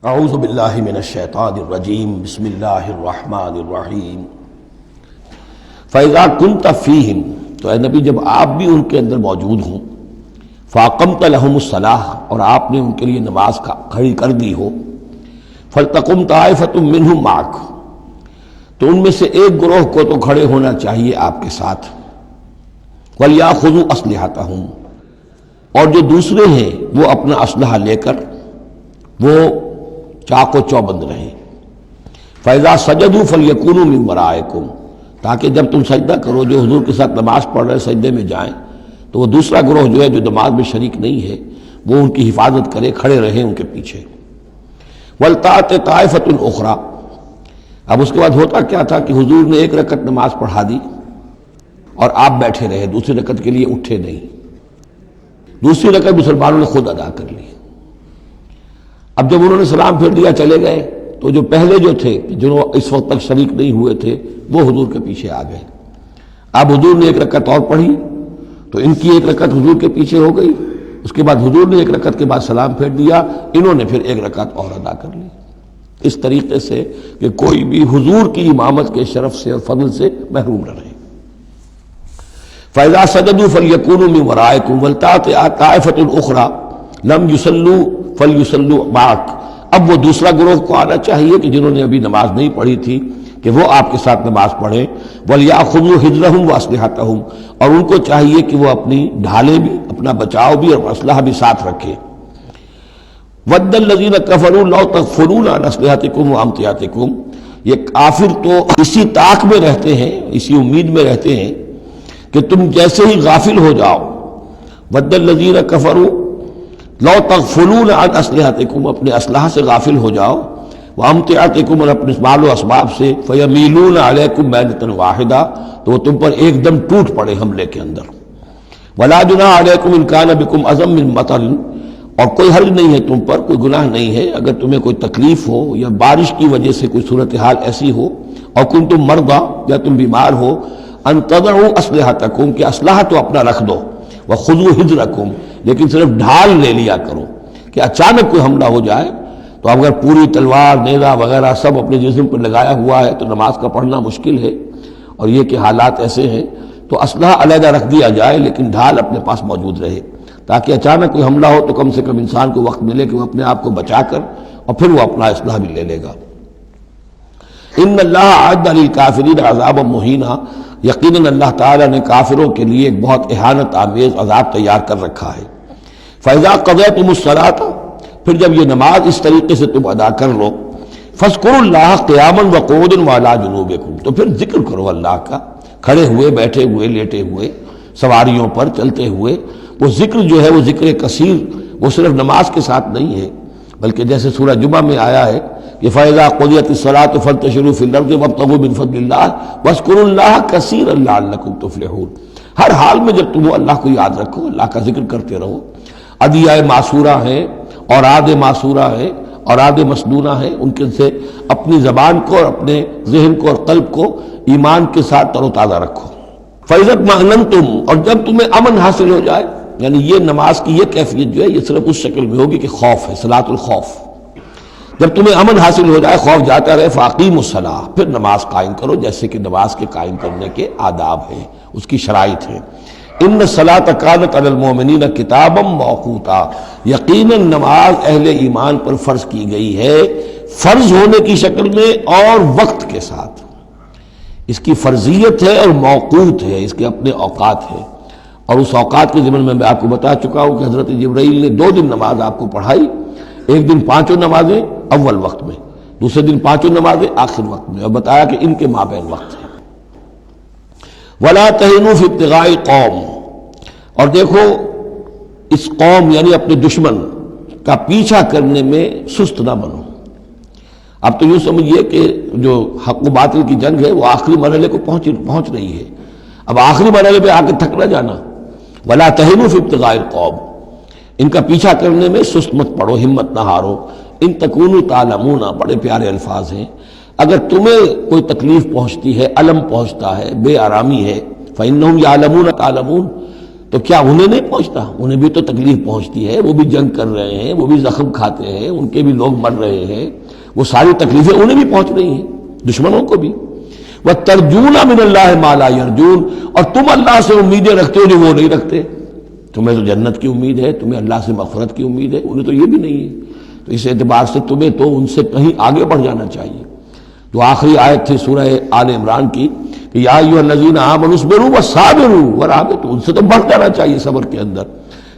اعوذ باللہ من الشیطان الرجیم بسم اللہ الرحمن الرحیم فَإِذَا كُنْتَ فِيهِمْ تو اے نبی جب آپ بھی ان کے اندر موجود ہوں فَأَقَمْتَ لَهُمُ الصَّلَاةَ اور آپ نے ان کے لیے نماز کھڑی کر دی ہو فَلْتَقُمْ طَائِفَةٌ مِّنْهُمْ مَعَكَ تو ان میں سے ایک گروہ کو تو کھڑے ہونا چاہیے آپ کے ساتھ وَلْيَأْخُذُوا أَسْلِحَتَهُمْ اور جو دوسرے ہیں وہ اپنا اسلحہ لے کر وہ چاق و چوبند رہیں فَإِذَا سَجَدُوا فَلْيَكُونُوا مِن وَرَائِكُمْ تاکہ جب تم سجدہ کرو جو حضور کے ساتھ نماز پڑھ رہے سجدے میں جائیں تو وہ دوسرا گروہ جو ہے جو نماز میں شریک نہیں ہے وہ ان کی حفاظت کرے کھڑے رہیں ان کے پیچھے وَلْتَأْتِ طَائِفَةٌ أُخْرَىٰ اب اس کے بعد ہوتا کیا تھا کہ حضور نے ایک رکعت نماز پڑھا دی اور آپ بیٹھے رہے دوسری رکعت کے لیے اٹھے نہیں دوسری رکعت مسلمانوں نے خود ادا کر لی اب جب انہوں نے سلام پھیر دیا چلے گئے تو جو پہلے جو تھے جو اس وقت تک شریک نہیں ہوئے تھے وہ حضور کے پیچھے آ گئے اب حضور نے ایک رکعت اور پڑھی تو ان کی ایک رکعت حضور کے پیچھے ہو گئی اس کے بعد حضور نے ایک رکعت کے بعد سلام پھیر دیا انہوں نے پھر ایک رکعت اور ادا کر لی اس طریقے سے کہ کوئی بھی حضور کی امامت کے شرف سے اور فضل سے محروم نہ رہے فَإِذَا سَجَدُوا فَلْيَكُونُوا مِن وَرَائِكُمْ وَلْتَأْتِ طَائِفَةٌ أُخْرَىٰ لَمْ يُصَلُّوا فَلْيُصَلُّوا مَعَكَ اب وہ دوسرا گروہ کو آنا چاہیے کہ جنہوں نے ابھی نماز نہیں پڑھی تھی کہ وہ آپ کے ساتھ نماز پڑھیں وَلْيَأْخُذُوا حِذْرَهُمْ وَأَسْلِحَتَهُمْ اور ان کو چاہیے کہ وہ اپنی ڈھالیں بھی اپنا بچاؤ بھی اور اسلحہ بھی ساتھ رکھے وَدَّ الَّذِينَ كَفَرُوا لَوْ تَغْفُلُونَ عَنْ أَسْلِحَتِكُمْ وَأَمْتِعَتِكُمْ یہ کافر تو اسی طاق میں رہتے ہیں اسی امید میں رہتے ہیں کہ تم جیسے ہی غافل ہو جاؤ وَدَّ الَّذِينَ كَفَرُوا لَوْ تَغْفُلُونَ عَنْ أَسْلِحَتِكُمْ اپنے اسلحہ سے غافل ہو جاؤ وَأَمْتِعَتِكُمْ اور اپنے مال و اسباب سے فَيَمِيلُونَ عَلَيْكُمْ مَيْلَةً وَاحِدَةً تو وہ تم پر ایک دم ٹوٹ پڑے حملے کے اندر وَلَا جُنَاحَ عَلَيْكُمْ إِن كَانَ بِكُمْ أَذًى مِّن مَطَرٍ اور کوئی حرج نہیں ہے تم پر کوئی گناہ نہیں ہے اگر تمہیں کوئی تکلیف ہو یا بارش کی وجہ سے کوئی صورتحال ایسی ہو اور کنتم مرضى یا تم بیمار ہو ان تضعوا اسلحتکم کہ اسلحہ تو اپنا رکھ دو وخذوا حذرکم لیکن صرف ڈھال لے لیا کرو کہ اچانک کوئی حملہ ہو جائے تو اگر پوری تلوار نیزہ وغیرہ سب اپنے جسم پر لگایا ہوا ہے تو نماز کا پڑھنا مشکل ہے اور یہ کہ حالات ایسے ہیں تو اسلحہ علیحدہ رکھ دیا جائے لیکن ڈھال اپنے پاس موجود رہے تاکہ اچانک کوئی حملہ ہو تو کم سے کم انسان کو وقت ملے کہ وہ اپنے آپ کو بچا کر اور پھر وہ اپنا اسلحہ بھی لے لے گا ان اللہ اعد للکافرین عذابا مہینا یقیناً اللہ تعالیٰ نے کافروں کے لیے ایک بہت اہانت آمیز عذاب تیار کر رکھا ہے فَإِذَا قَضَيْتُمُ الصَّلَاةَ پھر جب یہ نماز اس طریقے سے تم ادا کر لو فاذکروا اللہ قیاما وقعودا وعلی جنوبکم تو پھر ذکر کرو اللہ کا کھڑے ہوئے بیٹھے ہوئے لیٹے ہوئے سواریوں پر چلتے ہوئے وہ ذکر جو ہے وہ ذکر کثیر وہ صرف نماز کے ساتھ نہیں ہے بلکہ جیسے سورہ جمعہ میں آیا ہے کہ فَإِذَا قُضِيَتِ الصَّلَاةُ فَانتَشِرُوا فِي الْأَرْضِ وَابْتَغُوا مِن فَضْلِ اللَّهِ وَاذْكُرُوا اللَّهَ كَثِيرًا لَعَلَّكُمْ تُفْلِحُونَ ہر حال میں جب تم اللہ کو یاد رکھو اللہ کا ذکر کرتے رہو ادعیہ معصورہ ہیں اوراد معصورہ ہیں اوراد مسنونہ ہیں ان کے سے اپنی زبان کو اور اپنے ذہن کو اور قلب کو ایمان کے ساتھ تر و تازہ رکھو فَإِذَا اطْمَأْنَنْتُمْ اور جب تمہیں امن حاصل ہو جائے یعنی یہ نماز کی یہ کیفیت جو ہے یہ صرف اس شکل میں ہوگی کہ خوف ہے صلاۃ الخوف جب تمہیں امن حاصل ہو جائے خوف جاتا رہے فاقیموا الصلاۃ پھر نماز قائم کرو جیسے کہ نماز کے قائم کرنے کے آداب ہیں اس کی شرائط ہیں ان الصلاۃ کانت علی المؤمنین کتابا موقوتا یقیناً نماز اہل ایمان پر فرض کی گئی ہے فرض ہونے کی شکل میں اور وقت کے ساتھ اس کی فرضیت ہے اور موقوت ہے اس کے اپنے اوقات ہیں اور اس اوقات کے ضمن میں آپ کو بتا چکا ہوں کہ حضرت جبرائیل نے 2 دن نماز آپ کو پڑھائی ایک دن 5 نمازیں اول وقت میں دوسرے دن 5 نمازیں آخر وقت میں اور بتایا کہ ان کے مابین وقت ہے وَلَا تَهِنُوا فِي ابْتِغَاءِ الْقَوْمِ اور دیکھو اس قوم یعنی اپنے دشمن کا پیچھا کرنے میں سست نہ بنو اب تو یوں سمجھیے کہ جو حق و باطل کی جنگ ہے وہ آخری مرحلے کو پہنچ رہی ہے اب آخری مرحلے پہ آ کے تھک نہ جانا وَلَا تَهِنُوا فِي ابْتِغَاءِ الْقَوْمِ ان کا پیچھا کرنے میں سست مت پڑو ہمت نہ ہارو ان تکونوا تعلمون بڑے پیارے الفاظ ہیں اگر تمہیں کوئی تکلیف پہنچتی ہے الم پہنچتا ہے بے آرامی ہے فإنہم یعلمون تعلمون تو کیا انہیں نہیں پہنچتا؟ انہیں بھی تو تکلیف پہنچتی ہے، وہ بھی جنگ کر رہے ہیں، وہ بھی زخم کھاتے ہیں، ان کے بھی لوگ مر رہے ہیں، وہ ساری تکلیفیں انہیں بھی پہنچ رہی ہیں، دشمنوں کو بھی۔ وَتَرْجُونَ مِنَ اللَّهِ مَا لَا يَرْجُونَ، اور تم اللہ سے امیدیں رکھتے ہو جو وہ نہیں رکھتے۔ تمہیں تو جنت کی امید ہے، تمہیں اللہ سے مغفرت کی امید ہے، انہیں تو یہ بھی نہیں ہے۔ تو اس اعتبار سے تمہیں تو ان سے کہیں آگے بڑھ جانا چاہیے۔ جو آخری آیت تھی سورہ آل عمران کی کہ یا ایھا الذین آمنوا اصبروا وصابروا ورابطوا، ان سے تو بڑھ جانا چاہیے صبر کے اندر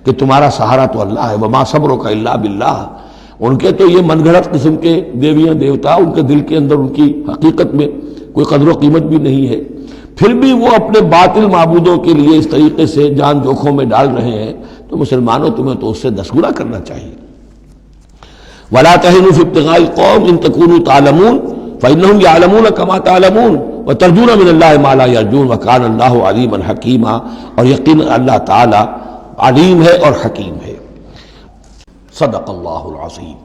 کہ تمہارا سہارا تو اللہ ہے، وما صبرک الا باللہ۔ ان کے تو یہ من گھڑت قسم کے دیویاں دیوتا، ان کے دل کے اندر ان کی حقیقت میں کوئی قدر و قیمت بھی نہیں ہے، پھر بھی وہ اپنے باطل معبودوں کے لیے اس طریقے سے جان جوکھوں میں ڈال رہے ہیں، تو مسلمانوں تمہیں تو اس سے 10 گنا کرنا چاہیے۔ ولا تهنوا في ابتغاء القوم ان تكونوا تعلمون فانهم يعلمون كما تعلمون وترجون من الله ما لا يرجون وكان الله عليما حكيما، اور یقینا اللہ تعالی علیم ہے اور حکیم ہے۔ صدق اللہ العظیم۔